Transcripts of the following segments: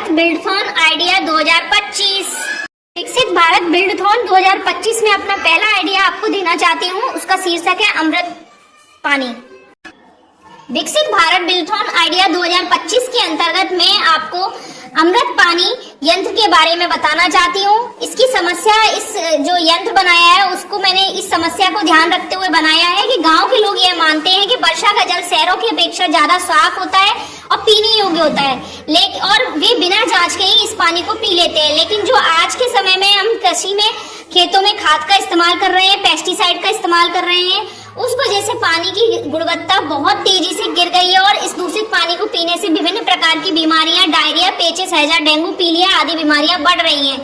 Bharat बिल्डथॉन idea 2025। विकसित भारत बिल्डथॉन 2025 में अपना पहला आइडिया आपको देना चाहती हूँ। उसका शीर्षक है अमृत पानी। विकसित भारत बिल्डथॉन आइडिया 2025 के अंतर्गत मैं आपको अमृत पानी यंत्र के बारे में बताना चाहती हूँ। इसकी समस्या, इस जो यंत्र बनाया है उसको मैंने इस समस्या को ध्यान रखते हुए बनाया है कि गांव के लोग यह मानते हैं कि वर्षा का जल शहरों की अपेक्षा ज्यादा साफ होता है और पीने योग्य होता है, लेकिन और वे बिना जांच के ही इस पानी को पी लेते हैं। लेकिन जो आज के समय में हम कृषि में खेतों में खाद का इस्तेमाल कर रहे हैं, पेस्टिसाइड का इस्तेमाल कर रहे हैं, उस वजह से पानी की गुणवत्ता बहुत तेजी से गिर गई है और इस दूषित पानी को पीने से विभिन्न प्रकार की बीमारियां, डायरिया, पेचिस, हैजा, डेंगू, पीलिया आदि बीमारियां बढ़ रही हैं।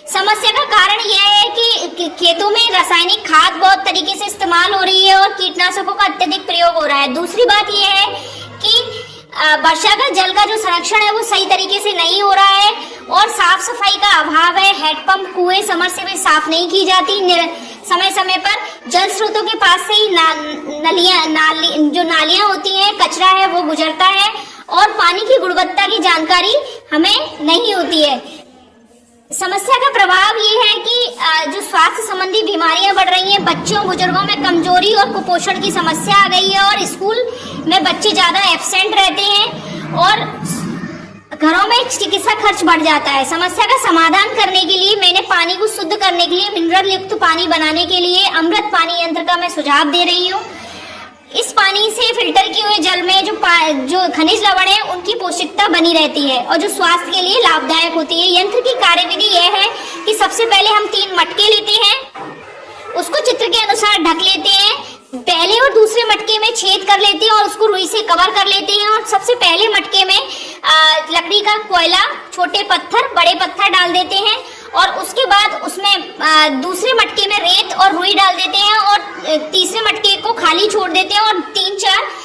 समस्या का कारण यह है कि खेतों में रासायनिक खाद बहुत तरीके से इस्तेमाल हो रही है और कीटनाशकों का अत्यधिक प्रयोग हो रहा है। दूसरी बात यह है कि वर्षा का जल का जो संरक्षण है वो सही तरीके से नहीं हो रहा है और साफ सफाई का अभाव है। हेडपंप, कुएं, समरसेबल साफ नहीं की जाती। समय समय पर जल स्रोतों के पास से ही जो नालियां होती हैं, कचरा है वो गुजरता है और पानी की गुणवत्ता की जानकारी हमें नहीं होती है। समस्या का प्रभाव ये है कि जो स्वास्थ्य संबंधी बीमारियां बढ़ रही हैं, बच्चों बुजुर्गों में कमजोरी और कुपोषण की समस्या आ गई है और स्कूल में बच्चे ज्यादा एब्सेंट रहते हैं और घरों में चिकित्सा खर्च बढ़ जाता है। समस्या का समाधान करने के लिए मैंने पानी को शुद्ध करने के लिए, मिनरल युक्त पानी बनाने के लिए अमृत पानी यंत्र का मैं सुझाव दे रही हूँ। इस पानी से फिल्टर किए हुए जल में जो खनिज लवण है उनकी पौष्टिकता बनी रहती है और जो स्वास्थ्य के लिए लाभदायक होती है। यंत्र की कार्यविधि यह है कि सबसे पहले हम 3 मटके लेते हैं, उसको चित्र के अनुसार ढक लेते हैं, पहले और दूसरे मटके में छेद कर लेते हैं और उसको रुई से कवर कर लेते हैं और सबसे पहले मटके में लकड़ी का कोयला, छोटे पत्थर, बड़े पत्थर डाल देते हैं और उसके बाद उसमें दूसरे मटके में रेत और रुई डाल देते हैं और तीसरे मटके को खाली छोड़ देते हैं और 3-4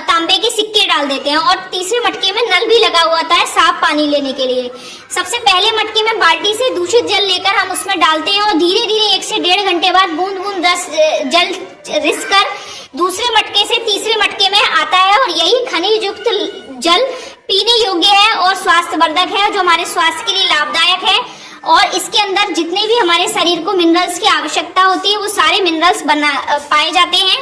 तांबे के सिक्के डाल देते हैं और तीसरे मटके में नल भी लगा हुआ होता है साफ पानी लेने के लिए। सबसे पहले मटके में बाल्टी से दूषित जल लेकर हम उसमें डालते हैं और धीरे धीरे 1 से 1.5 घंटे बाद बूंद बूंद जल रिस कर दूसरे मटके से तीसरे मटके में आता है और यही खनिज युक्त जल पीने योग्य है और स्वास्थ्यवर्धक है, जो हमारे स्वास्थ्य के लिए लाभदायक है और इसके अंदर जितने भी हमारे शरीर को मिनरल्स की आवश्यकता होती है वो सारे मिनरल्स पाए जाते हैं।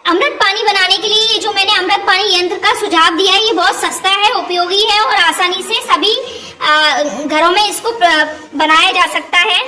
अमृत पानी बनाने के लिए ये जो मैंने अमृत पानी यंत्र का सुझाव दिया है ये बहुत सस्ता है, उपयोगी है और आसानी से सभी घरों में इसको बनाया जा सकता है।